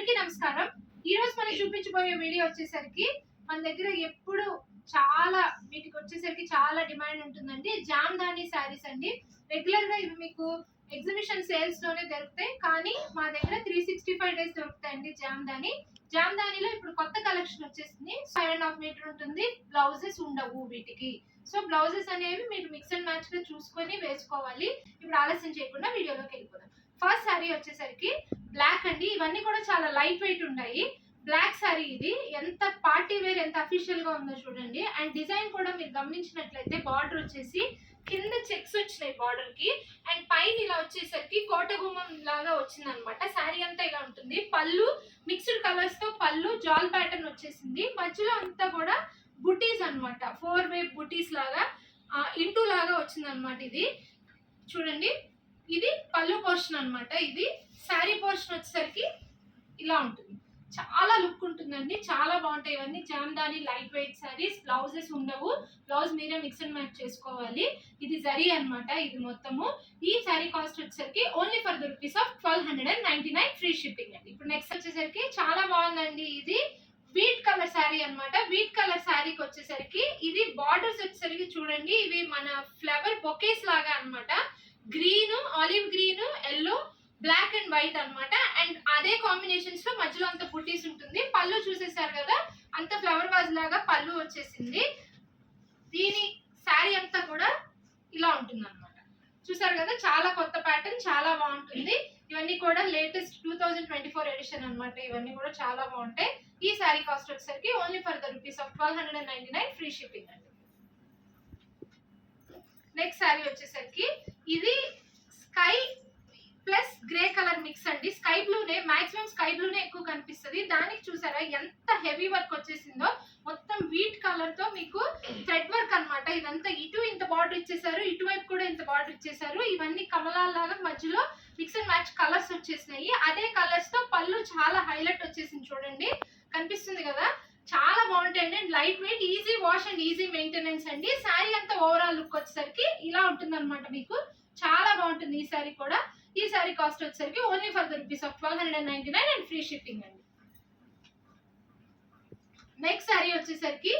అందరికీ నమస్కారం. ఈ రోజు మనం చూపించబోయే వీడియో వచ్చేసరికి మన దగ్గర ఎప్పుడు చాలా వీటికి వచ్చేసరికి చాలా డిమాండ్ ఉంటుందండి. జామ్దాని శారీస్ అండి. రెగ్యులర్ గా ఇవి మీకు ఎగ్జిబిషన్ సేల్స్ లోనే దొరుకుతాయి, కానీ మా దగ్గర 365 డేస్ దొరుకుతాయండి జామ్దానిలో ఇప్పుడు కొత్త కలెక్షన్ వచ్చేసింది. 5.5 మీటర్ ఉంటుంది. బ్లౌజెస్ ఉండవు వీటికి. సో బ్లౌజెస్ అనేవి మీరు మిక్స్ అండ్ మ్యాచ్ గా చూసుకొని వేసుకోవాలి. ఇప్పుడు ఆలస్యం చేయకుండా వీడియోలోకి వెళ్ళిపోదాం. ఫస్ట్ శారీ వచ్చేసరికి బ్లాక్ అండి. ఇవన్నీ కూడా చాలా లైట్ వెయిట్ ఉంటాయి. బ్లాక్ శారీ ఇది ఎంత పార్టీ వేర్, ఎంత అఫీషియల్ గా ఉందో చూడండి. అండ్ డిజైన్ కూడా మీరు గమనించినట్లయితే బార్డర్ వచ్చేసి కింద చెక్స్ వచ్చినాయి బార్డర్ కి, అండ్ పైన ఇలా వచ్చేసరికి కోటగుమ్మం లాగా వచ్చింది అనమాట. శారీ అంతా ఇలా ఉంటుంది. పళ్ళు మిక్స్డ్ కలర్స్ తో పళ్ళు జాల్ ప్యాటర్న్ వచ్చేసింది. మధ్యలో అంతా కూడా బుటీస్ అనమాట, 4 వే బుటీస్ లాగా ఇంటూ లాగా వచ్చింది అనమాట. ఇది చూడండి, ఇది పళ్ళు పోర్షన్ అనమాట. ఇది శారీ పోర్షన్ వచ్చేసరికి ఇలా ఉంటుంది. చాలా లుక్ ఉంటుందండి, చాలా బాగుంటాయి. ఇవన్నీ Jamdani light weight saris. Blouses ఉండవు, బ్లౌజ్ మీరే మిక్స్ అండ్ మ్యాచ్ చేసుకోవాలి. ఇది జరీ అనమాట. ఇది మొత్తము ఈ శారీ కాస్ట్ వచ్చేసరికి only for the rupees of 1299 free shipping అండి. ఇప్పుడు నెక్స్ట్ వచ్చేసరికి చాలా బాగుందండి. ఇది వీట్ కలర్ శారీ అనమాట. వీట్ కలర్ శారీకి వచ్చేసరికి ఇది బార్డర్స్ వచ్చేసరికి చూడండి, ఇవి మన ఫ్లవర్ బొకేస్ లాగా అనమాట. Green, olive green, yellow, black and white అనమాట. అండ్ అదే కాంబినేషన్స్ లో మధ్యలో అంత బుటీస్ ఉంటుంది. పళ్ళు చూసేసారు కదా, అంత ఫ్లవర్ వాజ్ లాగా పళ్ళు వచ్చేసింది. దీని శారీ అంతా కూడా ఇలా ఉంటుంది అనమాట. చూసారు కదా, చాలా కొత్త ప్యాటర్న్, చాలా బాగుంటుంది. ఇవన్నీ కూడా లేటెస్ట్ 2024 ఎడిషన్ అనమాట. ఇవన్నీ కూడా చాలా బాగుంటాయి. ఈ శారీ కాస్ట్ వచ్చేసరికి only for the rupees of 1299 free shipping అండి. నెక్స్ట్ శారీ వచ్చేసరికి ఇది sky plus grey colour mix అండి. స్కై బ్లూనే, మాక్సిమం స్కై బ్లూనే ఎక్కువ కనిపిస్తుంది. దానికి చూసారా ఎంత హెవీ వర్క్ వచ్చేసిందో. మొత్తం వీట్ కలర్ తో మీకు థ్రెడ్ వర్క్ అనమాట. ఇదంతా ఇటు ఇంత బార్డర్ ఇచ్చేసారు, ఇటువైపు కూడా ఇంత బార్డర్ ఇచ్చేసారు. ఇవన్నీ కమలాలాగా మధ్యలో మిక్స్ అండ్ మ్యాచ్ కలర్స్ వచ్చేసినాయి. అదే కలర్స్ తో పళ్ళు చాలా హైలైట్ వచ్చేసింది. చూడండి, కనిపిస్తుంది కదా, చాలా బాగుంటాయండి. And light weight, easy wash and easy maintenance అండి. శారీ అంతా ఓవరాల్ లుక్ వచ్చేసరికి ఇలా ఉంటుంది అనమాట. మీకు చాలా బాగుంటుంది ఈ శారీ కూడా. ఈ శారీ కాస్ట్ వచ్చేసరికి only for the rupees of 1299 and free shipping అండి. నెక్స్ట్ శారీ వచ్చేసరికి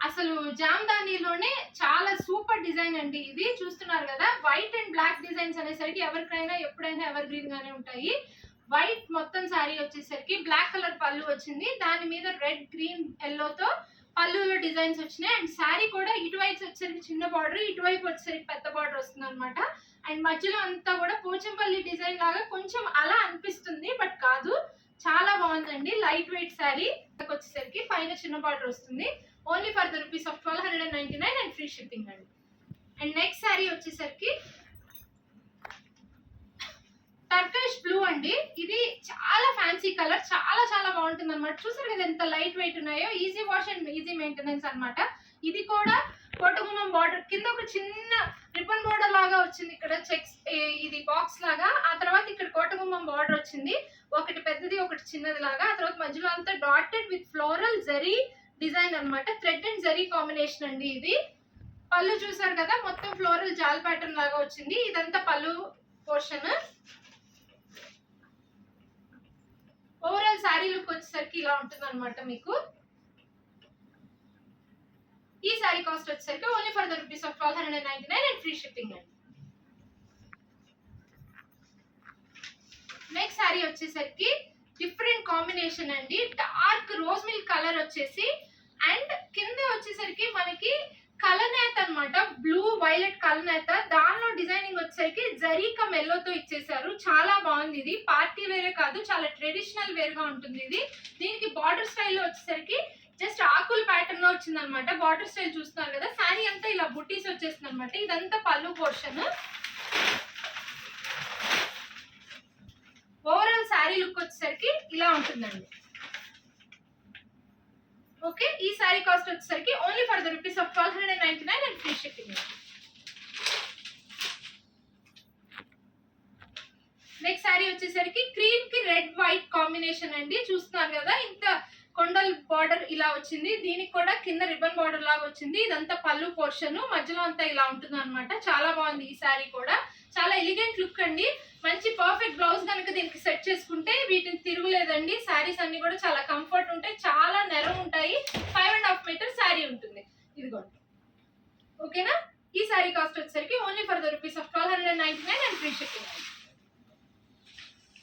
అసలు జామ్దానిలోనే చాలా సూపర్ డిజైన్ అండి. ఇది చూస్తున్నారు కదా, వైట్ అండ్ బ్లాక్ డిజైన్స్ అనేసరికి ఎవరికైనా ఎప్పుడైనా ఎవర్ గ్రీన్ గానే ఉంటాయి. వైట్ మొత్తం శారీ వచ్చేసరికి బ్లాక్ కలర్ పళ్ళు వచ్చింది. దాని మీద రెడ్, గ్రీన్, ఎల్లోతో పళ్ళులో డిజైన్స్ వచ్చినాయి. అండ్ శారీ కూడా ఇటువైపు వచ్చేసరికి చిన్న బార్డర్, ఇటువైపు వచ్చేసరికి పెద్ద బార్డర్ వస్తుంది అనమాట. అండ్ మధ్యలో అంతా కూడా పోచంపల్లి డిజైన్ లాగా కొంచెం అలా అనిపిస్తుంది, బట్ కాదు, చాలా బాగుందండి. లైట్ వెయిట్ శారీ వచ్చేసరికి పైన చిన్న బార్డర్ వస్తుంది. Only for the rupees of 1299 and free shipping అండి. అండ్ నెక్స్ట్ శారీ వచ్చేసరికి టర్కిష్ బ్లూ అండి. ఇది చాలా ఫ్యాన్సీ కలర్, చాలా చాలా బాగుంటుంది అనమాట. చూసారు కదా ఎంత లైట్ వెయిట్ ఉన్నాయో. Easy wash and easy maintenance అనమాట. ఇది కూడా కోటగుమ్మం బార్డర్ కింద ఒక చిన్న రిబన్ బార్డర్ లాగా వచ్చింది. ఇక్కడ చెక్స్, ఇది బాక్స్ లాగా. ఆ తర్వాత ఇక్కడ కోటగుమ్మం బార్డర్ వచ్చింది, ఒకటి పెద్దది ఒకటి చిన్నది లాగా. ఆ తర్వాత మధ్యలో అంతా dotted with floral zari design అనమాట. థ్రెడ్ అండ్ జరీ కాంబినేషన్ అండి. ఇది పళ్ళు చూసారు కదా, మొత్తం ఫ్లోరల్ జాల్ ప్యాటర్న్ లాగా వచ్చింది. ఇదంతా పళ్ళు పోర్షన్. ఓవరాల్ శారీ లుక్ వచ్చేసరికి ఇలా ఉంటుంది అనమాట. మీకు ఈ శారీ కాస్ట్ వచ్చేసరికి only for the rupees of 1299 and free shipping అండి. నెక్స్ట్ శారీ వచ్చేసరికి డిఫరెంట్ కాంబినేషన్ అండి. డార్క్ రోజ్ మిల్క్ కలర్ వచ్చేసి, అండ్ కింద వచ్చేసరికి మనకి కలనేత అనమాట, బ్లూ వైలెట్ కలనేత. దానిలో డిజైనింగ్ వచ్చేసరికి జరీకా మెల్లోతో ఇచ్చేసారు. చాలా బాగుంది. ఇది పార్టీ వేరే కాదు, చాలా ట్రెడిషనల్ వేర్ గా ఉంటుంది ఇది. దీనికి బార్డర్ స్టైల్లో వచ్చేసరికి జస్ట్ ఆకుల్ ప్యాటర్న్ లో వచ్చింది అనమాట. బార్డర్ స్టైల్ చూస్తున్నారు కదా, శారీ అంతా ఇలా బుట్టీస్ వచ్చేస్తుంది అనమాట. ఇదంతా పళ్ళు పోర్షన్. ఓవరాల్ శారీ లుక్ వచ్చేసరికి ఇలా ఉంటుందండి. ఓకే, ఈ శారీ కాస్ట్ వచ్చేసరికి only for the rupees of 1299 and free shipping. Next sari వచ్చేసరికి క్రీమ్ కి రెడ్ వైట్ కాంబినేషన్ అండి. చూస్తున్నారు కదా, ఇంత కొండల్ బార్డర్ ఇలా వచ్చింది. దీనికి కూడా కింద రిబన్ బార్డర్ లాగా వచ్చింది. ఇదంతా పళ్ళు పోర్షన్, మధ్యలో అంతా ఇలా ఉంటుంది అనమాట. చాలా బాగుంది ఈ శారీ కూడా. చాలా ఎలిగెంట్ లుక్ అండి. మంచి పర్ఫెక్ట్ బ్లౌజ్ కనుక దీనికి సెట్ చేసుకుంటే వీటిని తిరుగులేదండి. శారీస్ అన్ని కూడా చాలా కంఫర్ట్ ఉంటాయి, చాలా నెరం ఉంటాయి. 5.5 మీటర్ శారీ ఉంటుంది. ఇదిగోండి, ఓకేనా. ఈ శారీ కాస్ట్ వచ్చేసరికి only for the rupees of 1299 and free shipping.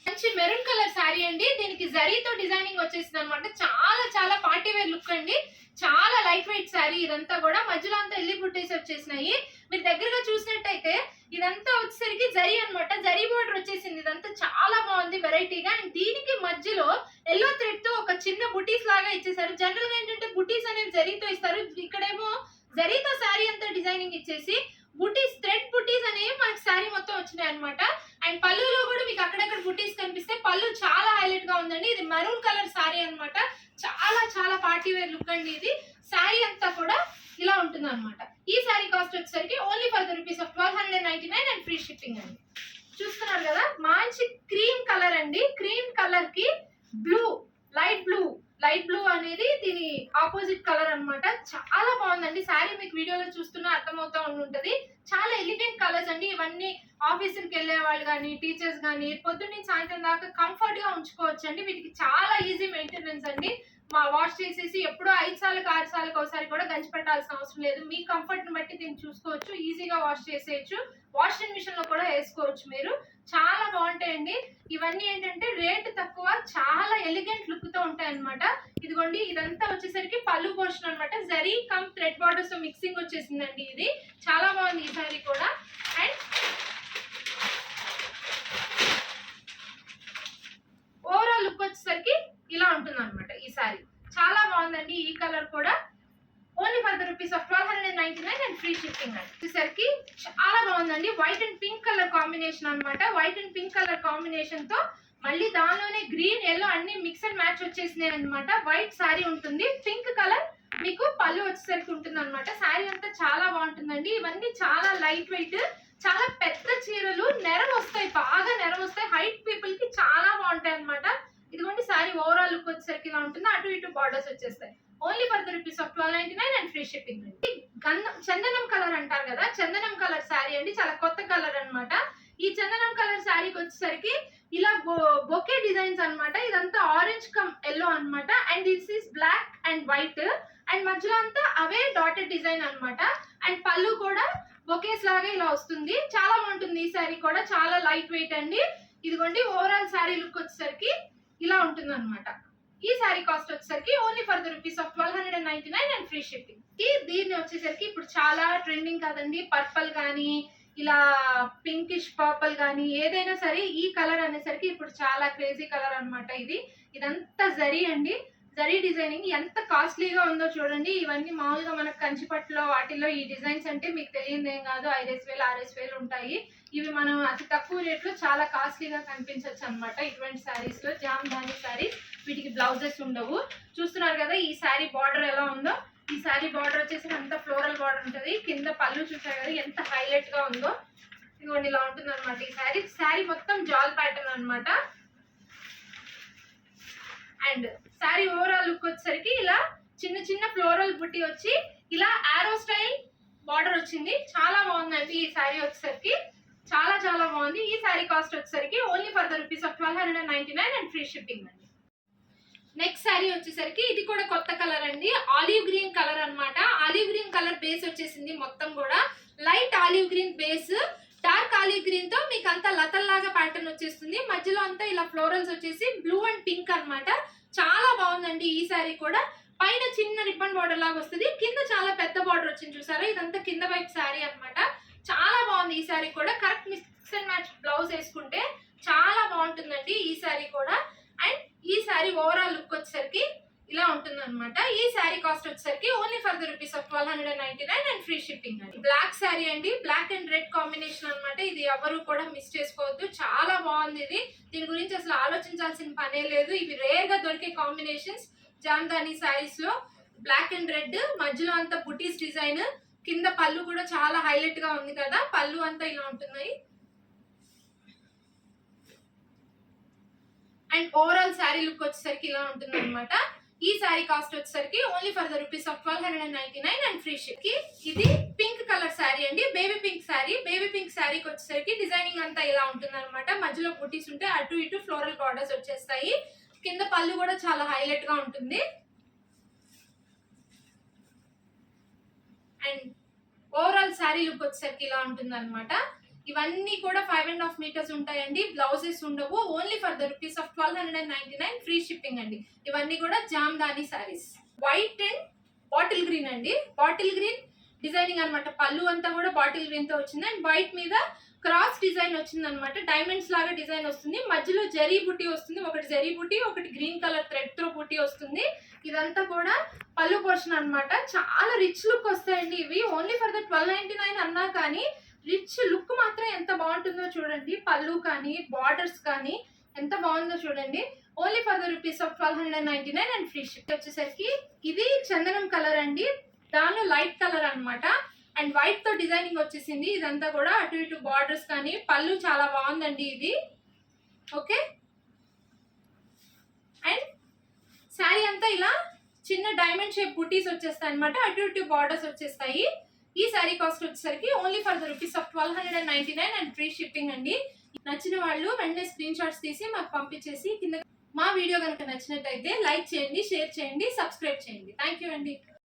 మంచి మెరూన్ కలర్ శారీ అండి. దీనికి జరీతో డిజైనింగ్ వచ్చేసింది అనమాట. చాలా చాలా పార్టీ వేర్ లుక్ అండి. చాలా లైట్ వెయిట్ శారీ. ఇదంతా కూడా మధ్యలో అంతా ఎల్లి బుట్టేసి వచ్చేసినాయి. మీరు దగ్గరగా చూసినట్టయితే ఇదంతా వచ్చేసరికి జరీ అనమాట. జరీ బోర్డర్ వచ్చేసింది. ఇదంతా చాలా బాగుంది వెరైటీగా. అండ్ దీనికి మధ్యలో ఎల్లో థ్రెడ్ తో ఒక చిన్న బుటీస్ లాగా ఇచ్చేసారు. జనరల్ గా ఏంటంటే బుటీస్ అనేది జరీతో ఇస్తారు, ఇక్కడేమో జరీతో శారీ అంతా డిజైనింగ్ ఇచ్చేసి బుటీస్, థ్రెడ్ బుటీస్ అనేవి మనకి శారీ మొత్తం వచ్చినాయి అనమాట. అండ్ పళ్ళులో కూడా మీకు అక్కడక్కడ బుటీస్ కనిపిస్తే పళ్ళు చాలా హైలైట్ గా ఉందండి. ఇది మెరూన్ కలర్ శారీ అనమాట. చాలా చాలా పార్టీ వేర్ లుక్ అండి. ఇది శారీ అంతా కూడా ఇలా ఉంటుంది అనమాట. ఈ శారీ కాస్ట్ వచ్చేసరికి only for the rupees of 1299 and free shipping అండి. చూస్తున్నారు కదా, మంచి క్రీమ్ కలర్ అండి. క్రీమ్ కలర్ కి బ్లూ, లైట్ బ్లూ అనేది దీని ఆపోజిట్ కలర్ అన్నమాట. చాలా బాగుందండి శారీ. మీకు వీడియోలో చూస్తున్నా అర్థమవుతా ఉంటది. చాలా ఎలిగెంట్ కలర్స్ అండి. ఇవన్నీ ఆఫీసులకు వెళ్ళే వాళ్ళు కానీ, టీచర్స్ కానీ పొద్దున్న సాయంత్రం దాకా కంఫర్ట్ గా ఉంచుకోవచ్చు అండి. వీటికి చాలా ఈజీ మెయింటెనెన్స్ అండి. వాష్ చేసేసి ఎప్పుడో 5 సార్లకు 6 సార్లకు ఒకసారి కూడా గంజి పెట్టాల్సిన అవసరం లేదు. మీ కంఫర్ట్ ని బట్టి దీన్ని చూసుకోవచ్చు. ఈజీగా వాష్ చేసేయచ్చు. వాషింగ్ మిషన్ లో కూడా వేసుకోవచ్చు మీరు. చాలా బాగుంటాయండి. ఇవన్నీ ఏంటంటే రేట్ తక్కువ, చాలా ఎలిగెంట్ లుక్ తో ఉంటాయి అనమాట. ఇదిగోండి, ఇదంతా వచ్చేసరికి పళ్ళు పోర్షన్ అనమాట. జరీ కమ్ థ్రెడ్ బార్డర్స్ తో మిక్సింగ్ వచ్చేసిందండి. ఇది చాలా బాగుంది ఈ సారీ కూడా. అండ్ ఓవరాల్ లుక్ వచ్చేసరికి ఇలా ఉంటుంది అనమాట. ఈ సారీ చాలా బాగుందండి. ఈ కలర్ కూడా only for the rupees of 1299 and free shipping అండి. వచ్చేసరికి చాలా బాగుందండి. White and pink colour combination అనమాట. White and pink colour combination తో మళ్ళీ దానిలోనే గ్రీన్, ఎల్లో అన్ని మిక్స్ అండ్ మ్యాచ్ వచ్చేసినాయి అనమాట. వైట్ శారీ ఉంటుంది, పింక్ కలర్ మీకు పళ్ళు వచ్చేసరికి ఉంటుంది అనమాట. శారీ అంతా చాలా బాగుంటుందండి. ఇవన్నీ చాలా లైట్ వెయిట్, చాలా పెద్ద చీరలు, నెరం వస్తాయి, బాగా నెరం వస్తాయి. హైట్ పీపుల్ కి చాలా బాగుంటాయి అనమాట. ఇదిగోండి, శారీ ఓవరాల్ లుక్ వచ్చేసరికి ఇలా ఉంటుంది. అటు ఇటు బార్డర్స్ వచ్చేస్తాయి. Only for the rupees of 1299 and free shipping అండి. చందనం కలర్ అంటారు కదా, చందనం కలర్ శారీ అండి. చాలా కొత్త కలర్ అన్నమాట. ఈ చందనం కలర్ శారీకి వచ్చేసరికి ఇలా బొకే డిజైన్స్ అన్నమాట. ఇదంతా ఆరెంజ్ కమ్ ఎల్లో అన్నమాట. And this is black and white. And మధ్యలో అంతా అవే డాటెడ్ డిజైన్ అన్నమాట. అండ్ పళ్ళు కూడా బొకేస్ లాగా ఇలా వస్తుంది. చాలా బాగుంటుంది ఈ శారీ కూడా. చాలా లైట్ వెయిట్ అండి. ఇదిగోండి, ఓవరాల్ శారీ లుక్ వచ్చేసరికి ఇలా ఉంటుంది అనమాట. ఈ శారీ కాస్ట్ వచ్చేసరికి only for the rupees of 1299 and free shipping. దీన్ని వచ్చేసరికి ఇప్పుడు చాలా ట్రెండింగ్ కదండి. పర్పల్ కానీ, ఇలా పింకిష్ పర్పల్ కానీ, ఏదైనా సరే ఈ కలర్ అనేసరికి ఇప్పుడు చాలా క్రేజీ కలర్ అనమాట. ఇదంతా జరీ అండి. జరీ డిజైనింగ్ ఎంత కాస్ట్లీగా ఉందో చూడండి. ఇవన్నీ మామూలుగా మనకు కంచిపట్టులో వాటిల్లో ఈ డిజైన్స్ అంటే మీకు తెలియదు ఏం కాదు, 5,000 6,000 ఉంటాయి. ఇవి మనం అతి తక్కువ రేట్లో చాలా కాస్ట్లీగా కనిపించవచ్చు అనమాట. ఇటువంటి శారీస్ లో జామ్దాని శారీస్, వీటికి బ్లౌజెస్ ఉండవు. చూస్తున్నారు కదా ఈ శారీ బార్డర్ ఎలా ఉందో. ఈ శారీ బార్డర్ వచ్చేసి అంత ఫ్లోరల్ బార్డర్ ఉంటుంది. కింద పళ్ళు చూసారు కదా ఎంత హైలైట్ గా ఉందో. ఇదిగోండి, ఇలా ఉంటుంది అనమాట ఈ శారీ. శారీ మొత్తం జాల్ ప్యాటర్న్ అనమాట. అండ్ శారీ ఓవరాల్ లుక్ వచ్చేసరికి ఇలా చిన్న చిన్న ఫ్లోరల్ బుట్టి వచ్చి ఇలా ఆరో స్టైల్ బార్డర్ వచ్చింది. చాలా బాగుందండి ఈ శారీ వచ్చేసరికి. చాలా చాలా బాగుంది. ఈ శారీ కాస్ట్ వచ్చేసరికి only for the rupees of 1299 and free shipping అండి. నెక్స్ట్ శారీ వచ్చేసరికి ఇది కూడా కొత్త కలర్ అండి. ఆలివ్ గ్రీన్ కలర్ అన్నమాట. ఆలివ్ గ్రీన్ కలర్ బేస్ వచ్చేసింది. మొత్తం కూడా light olive green base, dark olive green తో మీకు అంతా లతల్లాగా ప్యాటర్న్ వచ్చేస్తుంది. మధ్యలో అంతా ఇలా ఫ్లోరల్స్ వచ్చేసి బ్లూ అండ్ పింక్ అన్నమాట. చాలా బాగుందండి ఈ శారీ కూడా. పైన చిన్న రిబ్బన్ బార్డర్ లాగా వస్తుంది, కింద చాలా పెద్ద బార్డర్ వచ్చింది చూసారా. ఇదంతా కింద వైపు శారీ అన్నమాట. చాలా బాగుంది ఈ శారీ కూడా. Correct mix and match blouse వేసుకుంటే చాలా బాగుంటుందండి ఈ శారీ కూడా. అండ్ ఈ శారీ ఓవరాల్ లుక్ వచ్చేసరికి ఇలా ఉంటుంది అనమాట. ఈ శారీ కాస్ట్ వచ్చేసరికి only for the rupees of 1299 and free shipping అండి. బ్లాక్ శారీ అండి, బ్లాక్ అండ్ రెడ్ కాంబినేషన్ అనమాట. ఇది ఎవరు కూడా మిస్ చేసుకోవద్దు. చాలా బాగుంది ఇది. దీని గురించి అసలు ఆలోచించాల్సిన పనే లేదు. ఇవి రేర్ గా దొరికే కాంబినేషన్స్ జామ్దాని శారీస్ లో. బ్లాక్ అండ్ రెడ్, మధ్యలో అంతా బుటీస్ డిజైన్, కింద పళ్ళు కూడా చాలా హైలైట్ గా ఉంది కదా. పళ్ళు అంతా ఇలా ఉంటున్నాయి. అండ్ ఓవరాల్ శారీ లుక్ వచ్చేసరికి ఇలా ఉంటుంది అనమాట. ఈ శారీ కాస్ట్ వచ్చేసరికి only for the rupees of 1299 and free ship కి. ఇది పింక్ కలర్ శారీ అండి, baby pink sari. Baby pink శారీకి వచ్చేసరికి డిజైనింగ్ అంతా ఇలా ఉంటుంది అనమాట. మధ్యలో బుటీస్ ఉంటే అటు ఇటు ఫ్లోరల్ బార్డర్స్ వచ్చేస్తాయి. కింద పళ్ళు కూడా చాలా హైలైట్ గా ఉంటుంది. అండ్ ఓవరాల్ శారీ లుక్ వచ్చేసరికి ఇలా ఉంటుంది అనమాట. ఇవన్నీ కూడా 5.5 మీటర్స్ ఉంటాయండి. బ్లౌజెస్ ఉండవు. Only for the rupees of 1299 free shipping అండి. ఇవన్నీ కూడా Jamdani saris. White and bottle green అండి. బాటిల్ గ్రీన్ డిజైనింగ్ అనమాట. పళ్ళు అంతా కూడా బాటిల్ గ్రీన్ తో వచ్చింది. అండ్ వైట్ మీద క్రాస్ డిజైన్ వచ్చింది అనమాట. డైమండ్స్ లాగా డిజైన్ వస్తుంది. మధ్యలో జరీ బుటీ వస్తుంది. ఒకటి జరీ బుటీ, ఒకటి గ్రీన్ కలర్ థ్రెడ్ తో బుటీ వస్తుంది. ఇదంతా కూడా పళ్ళు పోర్షన్ అనమాట. చాలా రిచ్ లుక్ వస్తాయండి ఇవి. ఓన్లీ ఫర్ ద 1299 అన్నా కానీ రిచ్ లుక్ మాత్రం ఎంత బాగుంటుందో చూడండి. పళ్ళు కానీ బార్డర్స్ కానీ ఎంత బాగుందో చూడండి. Only for the rupees of 1299 and free ship. వచ్చేసరికి ఇది చందనం కలర్ అండి, దానిలో లైట్ కలర్ అన్నమాట. అండ్ వైట్ తో డిజైనింగ్ వచ్చేసింది. ఇదంతా కూడా అటు ఇటు బార్డర్స్ కానీ పళ్ళు చాలా బాగుందండి ఇది. ఓకే, అండ్ శారీ అంతా ఇలా చిన్న డైమండ్ షేప్ బుటీస్ వచ్చేస్తాయి అనమాట. అటు ఇటు బార్డర్స్ వచ్చేస్తాయి. ఈ శారీ కాస్ట్ వచ్చేసరికి only for the rupees of 1299 and free shipping అండి. నచ్చిన వాళ్ళు వెంటనే స్క్రీన్ షాట్స్ తీసి మాకు పంపించేసి కింద. మా వీడియో కనుక నచ్చినట్టయితే లైక్ చేయండి, షేర్ చేయండి, సబ్స్క్రైబ్ చేయండి. థ్యాంక్ యూ అండి.